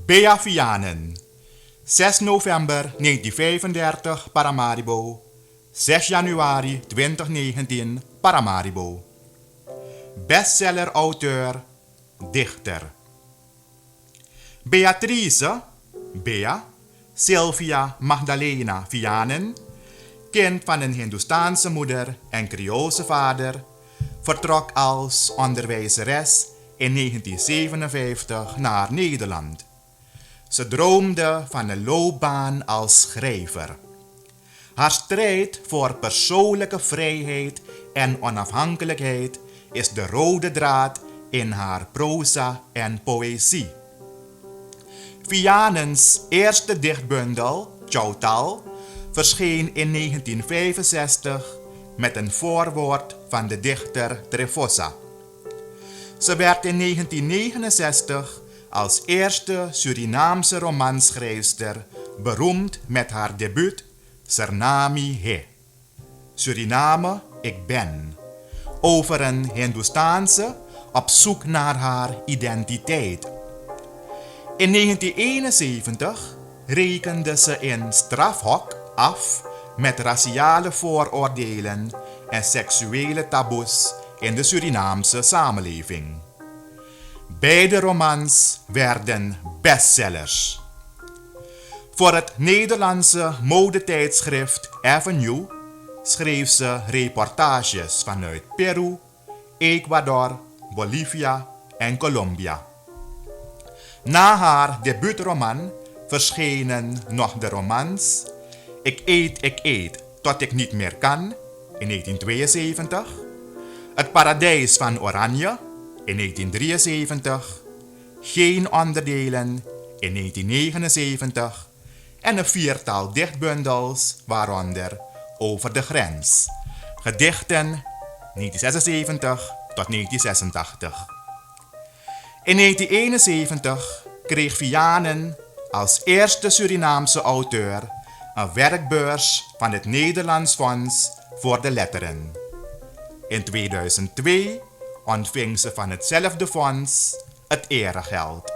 Bea Vianen. 6 november 1935 Paramaribo. 6 januari 2019 Paramaribo. Bestseller auteur, dichter. Beatrice, Bea, Sylvia Magdalena Vianen, kind van een Hindoestaanse moeder en Creoolse vader, vertrok als onderwijzeres in 1957 naar Nederland. Ze droomde van een loopbaan als schrijver. Haar strijd voor persoonlijke vrijheid en onafhankelijkheid is de rode draad in haar proza en poëzie. Vianens eerste dichtbundel, Choutal, verscheen in 1965 met een voorwoord van de dichter Trevosa. Ze werd in 1969 als eerste Surinaamse romanschrijfster beroemd met haar debuut Sernami He. Suriname, ik ben. Over een Hindoestaanse op zoek naar haar identiteit. In 1971 rekende ze in strafhok af met raciale vooroordelen en seksuele taboes in de Surinaamse samenleving. Beide romans werden bestsellers. Voor het Nederlandse modetijdschrift Avenue schreef ze reportages vanuit Peru, Ecuador, Bolivia en Colombia. Na haar debuutroman verschenen nog de romans Ik eet tot ik niet meer kan in 1972, Het Paradijs van Oranje in 1973, Geen onderdelen in 1979 en een viertal dichtbundels, waaronder Over de grens, gedichten 1976 tot 1986. In 1971 kreeg Vianen als eerste Surinaamse auteur een werkbeurs van het Nederlands Fonds voor de Letteren. In 2002 ontving ze van hetzelfde fonds het eregeld.